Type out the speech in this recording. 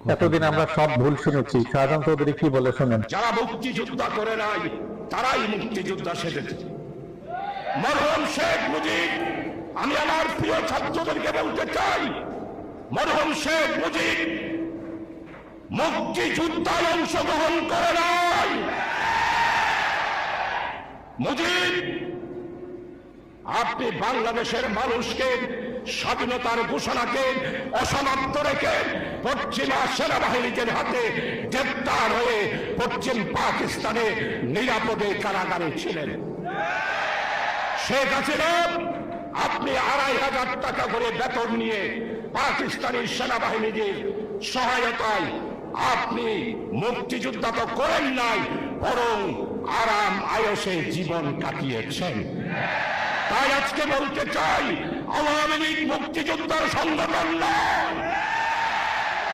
এতদিন আমরা সব ভুল শুনেছি। শাহজাহান চৌধুরী কি বলে শোনেন। যারা মুক্তিযোদ্ধা করে নাই তারাই মুক্তিযোদ্ধা সেজেছে। মরহুম শেখ মুজিব, আমি আমার প্রিয় ছাত্রদেরকে বলতে চাই, মরহুম শেখ মুজিব মুক্তিযুদ্ধায় অংশগ্রহণ করে নাই। মুজিব, আপনি বাংলাদেশের মানুষকে স্বাধীনতার ঘোষণাকে অসমাপ্ত রেখে পশ্চিমা সেনাবাহিনীদের হাতে গ্রেপ্তার হয়ে পশ্চিম পাকিস্তানে নিরাপদে কারাগারে ছিলেন। শেখ হাসিনা, আপনি ২৫০০ টাকা করে বেতন নিয়ে পাকিস্তানি সেনাবাহিনীদের সহায়তায় আপনি মুক্তিযোদ্ধা তো করেন নাই, বরং আরাম আয়সে জীবন কাটিয়েছেন। তাই আজকে বলতে চাই, আওয়ামী লীগ মুক্তিযোদ্ধার সংগঠন নয়।